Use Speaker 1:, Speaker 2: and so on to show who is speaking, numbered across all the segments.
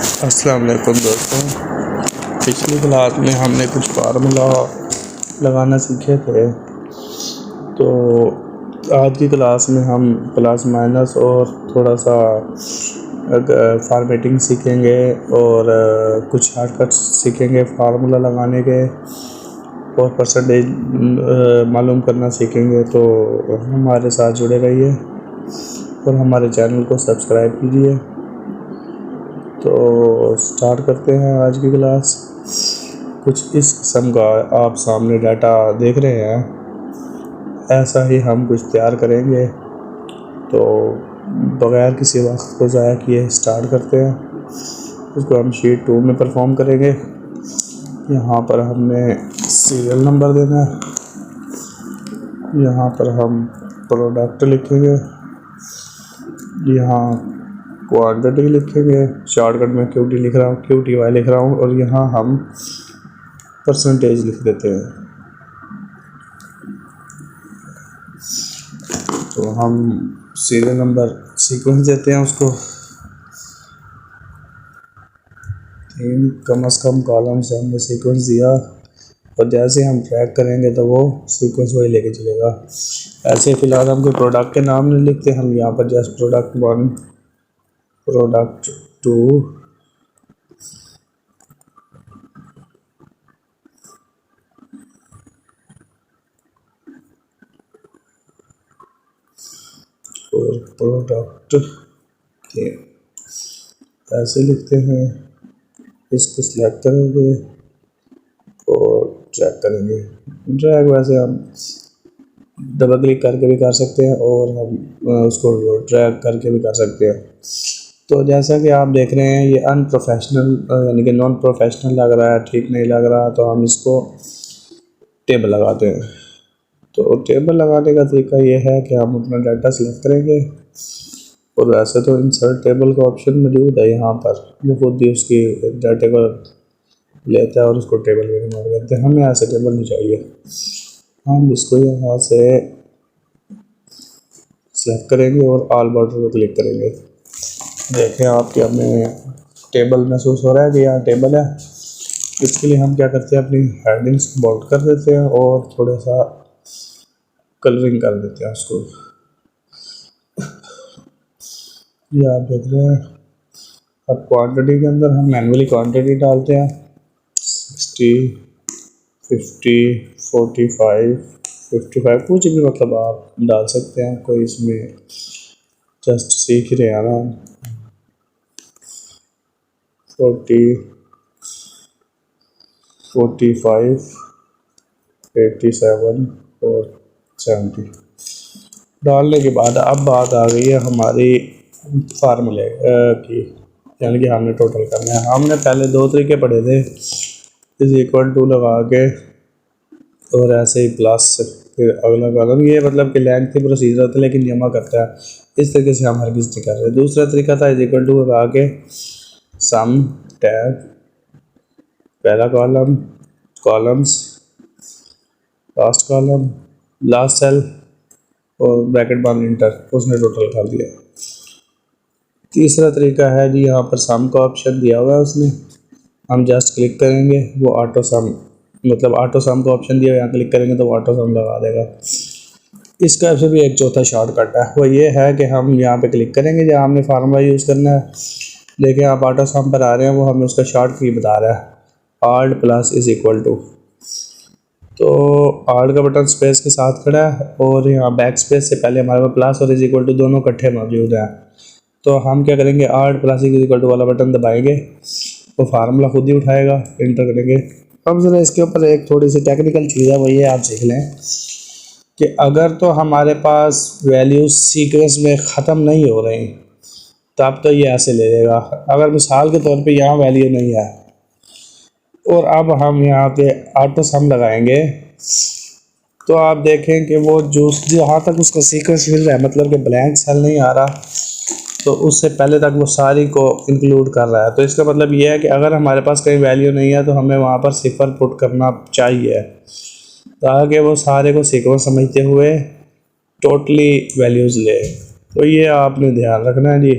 Speaker 1: अस्सलाम वालेकुम दोस्तों। पिछली क्लास में हमने कुछ फार्मूला लगाना सीखे थे, तो आज की क्लास में हम प्लस माइनस और थोड़ा सा फॉर्मेटिंग सीखेंगे और कुछ शॉर्टकट्स सीखेंगे फार्मूला लगाने के और परसेंटेज मालूम करना सीखेंगे। तो हमारे साथ जुड़े रहिए और हमारे चैनल को सब्सक्राइब कीजिए। तो स्टार्ट करते हैं आज की क्लास। कुछ इस किस्म का आप सामने डाटा देख रहे हैं, ऐसा ही हम कुछ तैयार करेंगे। तो बग़ैर किसी वक्त को ज़ाया किए स्टार्ट करते हैं। इसको हम शीट 2 में परफॉर्म करेंगे। यहाँ पर हमने सीरियल नंबर देना है, यहाँ पर हम प्रोडक्ट लिखेंगे, यहाँ क्वांटिटी लिखेंगे, शॉर्टकट में QT लिख रहा हूँ, QTY लिख रहा हूँ, और यहाँ हम परसेंटेज लिख देते हैं। तो हम सीरियल नंबर सीक्वेंस देते हैं, उसको 3 कम से कम कॉलम से हमने सीक्वेंस दिया, और जैसे हम ट्रैक करेंगे तो वो सीक्वेंस वही लेके चलेगा। ऐसे फ़िलहाल हम कोई प्रोडक्ट के नाम नहीं लिखते, हम यहाँ पर जस्ट प्रोडक्ट 1, प्रोडक्ट 2, और प्रोडक्ट ऐसे लिखते हैं। इसको सिलेक्ट करेंगे और ट्रैक करेंगे। ड्रैग वैसे हम डबल क्लिक करके भी कर सकते हैं और हम उसको ड्रैग करके भी कर सकते हैं। तो जैसा कि आप देख रहे हैं, ये अनप्रोफेशनल यानी कि नॉन प्रोफेशनल लग रहा है, ठीक नहीं लग रहा, तो हम इसको टेबल लगाते हैं। तो टेबल लगाने का तरीका ये है कि हम अपना डाटा सिलेक्ट करेंगे, और वैसे तो इंसर्ट टेबल का ऑप्शन मौजूद है यहाँ पर, वो खुद ही उसकी डाटे को लेता है और उसको टेबल में कन्वर्ट करते हैं। हमें ऐसे टेबल नहीं चाहिए, हम इसको यहाँ से सेलेक्ट करेंगे और ऑल बटन पर क्लिक करेंगे। देखें आप कि हमें टेबल महसूस हो रहा है कि यहाँ टेबल है। इसके लिए हम क्या करते हैं, अपनी हेडिंग्स को बोल्ड कर देते हैं और थोड़ा सा कलरिंग कर देते हैं उसको। ये आप देख रहे हैं। अब क्वांटिटी के अंदर हम मैनुअली क्वांटिटी डालते हैं, 60, 50, 45, 55, कुछ भी मतलब आप डाल सकते हैं, कोई इसमें जस्ट सीख रहे हैं ना। 40, 45, 87 और 70 डालने के बाद अब बात आ गई है हमारी फार्मूले की, यानी कि हमने टोटल करना है। हमने पहले 2 तरीके पढ़े थे, इज इक्वल टू लगा के और ऐसे ही प्लस फिर अगला कॉलम। ये मतलब कि लेंथी प्रोसीजर होता है, लेकिन जमा करता है इस तरीके से हम हरगिज़ नहीं कर रहे। दूसरा तरीका था इज इक्वल टू लगा के सम टैग, पहला column, columns, last column, last cell और ब्रैकेट बंद इंटर, उसने टोटल कर दिया। तीसरा तरीका है जी, यहाँ पर सम का ऑप्शन दिया हुआ है उसने, हम जस्ट क्लिक करेंगे, वो ऑटो सम मतलब ऑटो सम का ऑप्शन दिया, यहाँ क्लिक करेंगे तो वो ऑटो सम लगा देगा। इसका से भी एक चौथा शॉर्टकट है, वो ये है कि हम यहाँ पे क्लिक करेंगे जहाँ हमने फार्मूला यूज़ करना है। देखिए आप ऑटो सम पर आ रहे हैं, वो हमें उसका शॉर्ट की बता रहा है, alt plus is equal to. तो आल्ट का बटन स्पेस के साथ खड़ा है और यहाँ बैक स्पेस से पहले हमारे पास प्लस और इज इक्वल टू दोनों इकट्ठे मौजूद हैं। तो हम क्या करेंगे, alt plus is equal to वाला बटन दबाएंगे, वो फार्मूला खुद ही उठाएगा, इंटर करेंगे। अब जरा इसके ऊपर एक थोड़ी सी टेक्निकल चीज़ है, वो ये आप सीख लें कि अगर तो हमारे पास वैल्यूज सीक्वेंस में ख़त्म नहीं हो रही तब तो ये ऐसे ले लेगा। अगर मिसाल के तौर पे यहाँ वैल्यू नहीं है और अब हम यहाँ पे ऑटो सम लगाएंगे, तो आप देखें कि वो जहाँ तक उसका सीक्वेंस मिल रहा है, मतलब कि ब्लैंक सेल नहीं आ रहा, तो उससे पहले तक वो सारी को इंक्लूड कर रहा है। तो इसका मतलब ये है कि अगर हमारे पास कहीं वैल्यू नहीं है तो हमें वहाँ पर 0 पुट करना चाहिए, ताकि वो सारे को सीक्वेंस समझते हुए टोटली वैल्यूज़ ले। तो ये आपने ध्यान रखना है जी,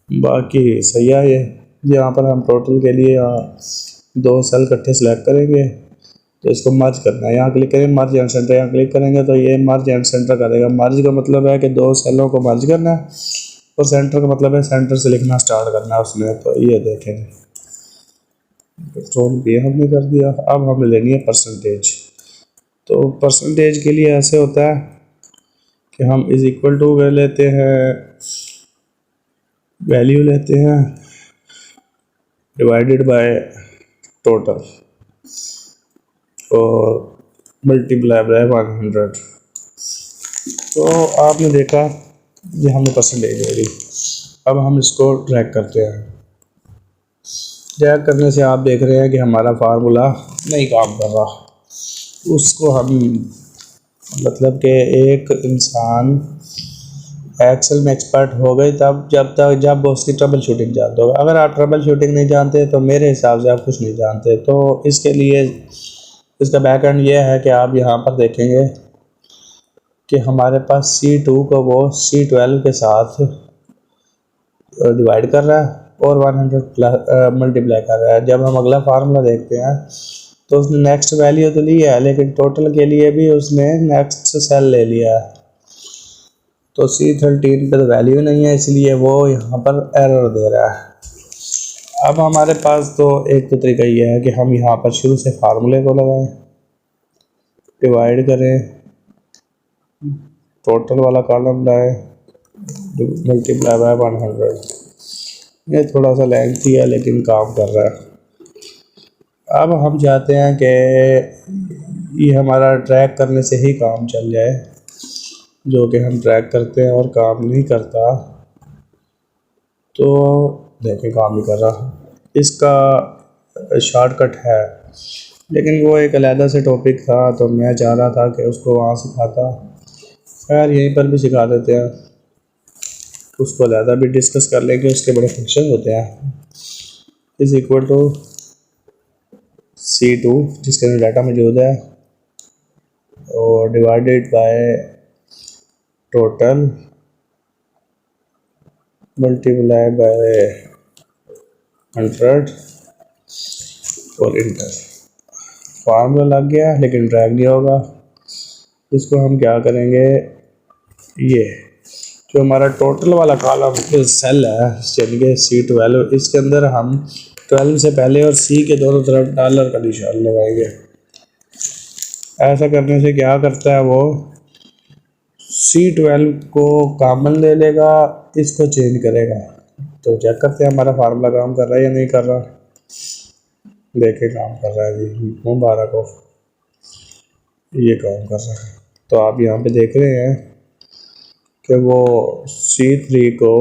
Speaker 1: बाकी सही है ये। यहाँ पर हम टोटल के लिए दो सेल इकट्ठे सेलेक्ट करेंगे, तो इसको मर्ज करना है। यहाँ क्लिक करेंगे, मर्ज एंड सेंटर, यहाँ क्लिक करेंगे तो ये मर्ज एंड सेंटर करेगा। मर्ज का मतलब है कि दो सेलों को मर्ज करना है, और सेंटर का मतलब है सेंटर से लिखना स्टार्ट करना है उसने। तो ये देखें, कंट्रोल भी हमने कर दिया। अब हमें लेनी है परसेंटेज। तो परसेंटेज के लिए ऐसे होता है कि हम इज इक्वल टू लेते हैं, वैल्यू लेते हैं डिवाइडेड बाय टोटल और मल्टीप्लाई बाय 100। तो आपने देखा ये हमें परसेंटेज दे रही। अब हम इसको ड्रैग करते हैं। ड्रैग करने से आप देख रहे हैं कि हमारा फार्मूला नहीं काम कर रहा। उसको हम मतलब कि एक इंसान एक्सेल में एक्सपर्ट हो गई जब वो उसकी ट्रबल शूटिंग जानते होगा। अगर आप ट्रबल शूटिंग नहीं जानते तो मेरे हिसाब से आप कुछ नहीं जानते। तो इसके लिए इसका बैकएंड ये है कि आप यहाँ पर देखेंगे कि हमारे पास C2 को वो C12 के साथ डिवाइड कर रहा है और 100 मल्टीप्लाई कर रहा है। जब हम अगला फार्मूला देखते हैं तो उसने नेक्स्ट वैल्यू तो ली है, लेकिन टोटल के लिए भी उसने नेक्स्ट सेल ले लिया है। तो C13 पे तो वैल्यू नहीं है, इसलिए वो यहाँ पर एरर दे रहा है। अब हमारे पास तो एक तो तरीका ये है कि हम यहाँ पर शुरू से फार्मूले को लगाएं, डिवाइड करें, टोटल वाला कॉलम लाएं, मल्टीप्लाई बाय 100। ये थोड़ा सा लेंथी है लेकिन काम कर रहा है। अब हम चाहते हैं कि ये हमारा ट्रैक करने से ही काम चल जाए, जो कि हम ट्रैक करते हैं और काम नहीं करता। तो देखें काम नहीं कर रहा। इसका शॉर्टकट है, लेकिन वो एक अलहदा से टॉपिक था, तो मैं चाह रहा था कि उसको वहाँ सिखाता। खैर यहीं पर भी सिखा देते हैं, उसको अलहदा भी डिस्कस कर लेंगे। उसके बड़े फंक्शन होते हैं। इज़ इक्वल टू C2 जिसके अंदर डाटा मौजूद है और divided by total multiply by 100 और इंटर। फार्मूला लग गया लेकिन ड्रैग नहीं होगा। इसको हम क्या करेंगे, ये जो हमारा टोटल वाला कॉलम सेल है चलिए C12, इसके अंदर हम 12 से पहले और C के दोनों तरफ डॉलर का निशान लगाएंगे। ऐसा करने से क्या करता है, वो C12 को कॉमन ले लेगा, इसको चेंज करेगा। तो चेक करते हैं हमारा फार्मूला काम कर रहा है या नहीं कर रहा। देखें काम कर रहा है जी, मुबारक हो, ये काम कर रहा है। तो आप यहाँ पे देख रहे हैं कि वो C3 को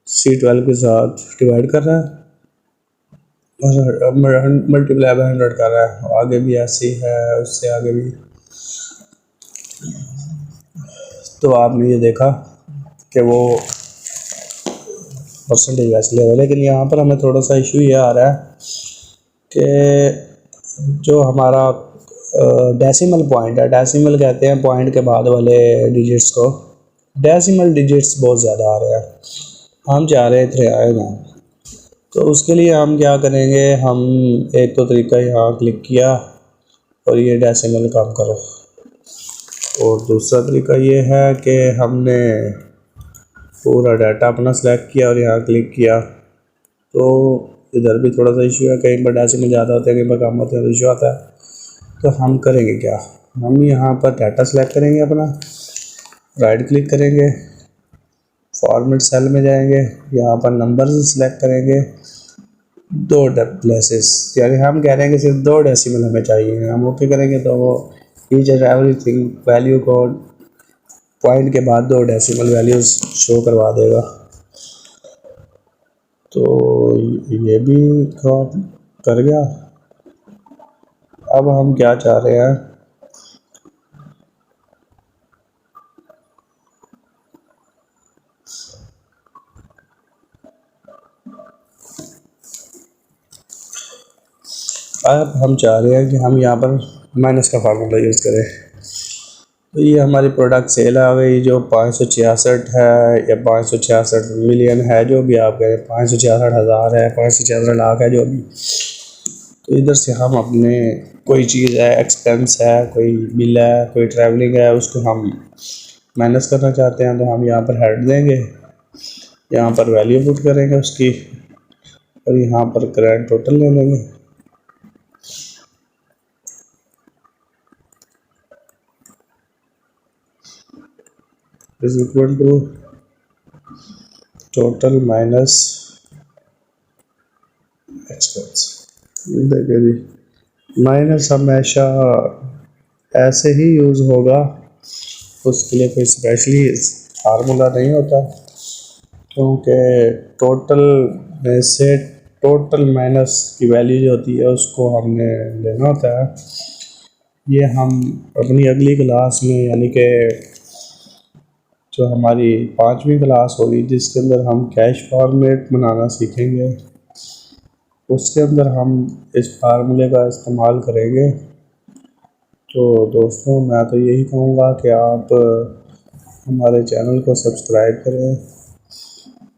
Speaker 1: C12 के साथ डिवाइड कर रहा है और मल्टीप्लाई बाय 100 कर रहा है। आगे भी ऐसी है, उससे आगे भी। तो आपने ये देखा कि वो परसेंटेज वैसे ले रहा है, लेकिन यहाँ पर हमें थोड़ा सा इशू ये आ रहा है कि जो हमारा डेसिमल पॉइंट है, डेसिमल कहते हैं पॉइंट के बाद वाले डिजिट्स को, डेसिमल डिजिट्स बहुत ज़्यादा आ रहे हैं। हम चाह रहे थे आए ना, तो उसके लिए हम क्या करेंगे, हम एक तो तरीका यहाँ क्लिक किया और ये डेसिमल काम करो, और दूसरा तरीका ये है कि हमने पूरा डाटा अपना सेलेक्ट किया और यहाँ क्लिक किया। तो इधर भी थोड़ा सा इशू है, कहीं पर डेसिमल ज़्यादा होते हैं, कहीं पर कम होते हैं, तो इशू आता है। तो हम करेंगे क्या, हम यहाँ पर डाटा सेलेक्ट करेंगे, अपना राइट क्लिक करेंगे, फॉर्मेट सेल में जाएंगे, यहाँ पर नंबर्स सेलेक्ट करेंगे, 2 प्लेसेस, यानी हम कह रहे हैं कि सिर्फ 2 डेसिमल हमें चाहिए। हम ओके करेंगे तो वो ईच एंड एवरीथिंग वैल्यू को पॉइंट के बाद 2 डेसिमल वैल्यूज शो करवा देगा। तो ये भी काम कर गया। अब हम क्या चाह रहे हैं, अब हम चाह रहे हैं कि हम यहाँ पर माइनस का फार्मूला यूज़ करें। तो ये हमारी प्रोडक्ट सेल आ गई जो 566 है या 566 मिलियन है, जो भी आप कहें, 566,000 है, 566 लाख है, जो भी। तो इधर से हम अपने कोई चीज़ है, एक्सपेंस है, कोई बिल है, कोई ट्रैवलिंग है, उसको हम माइनस करना चाहते हैं, तो हम यहाँ पर हेड देंगे, यहाँ पर वैल्यू पुट करेंगे उसकी, और यहाँ पर करंट टोटल ले लेंगे। Is equal to total minus expense. देखिए जी, माइनस हमेशा ऐसे ही यूज़ होगा, उसके लिए कोई स्पेशली फार्मूला नहीं होता, क्योंकि टोटल में से टोटल माइनस की वैल्यू जो होती है उसको हमने लेना होता है। ये हम अपनी अगली क्लास में, यानी कि जो हमारी 5वीं क्लास होगी, जिसके अंदर हम कैश फॉर्मेट बनाना सीखेंगे, उसके अंदर हम इस फार्मूले का इस्तेमाल करेंगे। तो दोस्तों, मैं तो यही कहूँगा कि आप हमारे चैनल को सब्सक्राइब करें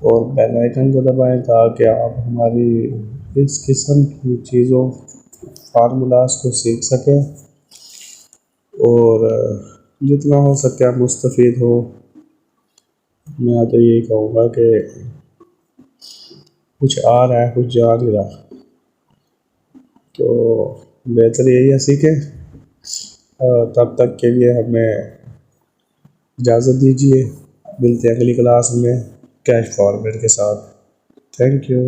Speaker 1: और बेल आइकन को दबाएं, ताकि आप हमारी इस किस्म की चीज़ों, फार्मूलाज को सीख सकें और जितना हो सके आप मुस्तफ़ीद हो। मैं तो यही कहूँगा कि कुछ आ रहा है, कुछ जा नहीं रहा, तो बेहतर यही है सीखें। तब तक के लिए हमें इजाज़त दीजिए, मिलते हैं अगली क्लास में कैश फॉर्मेट के साथ। Thank you.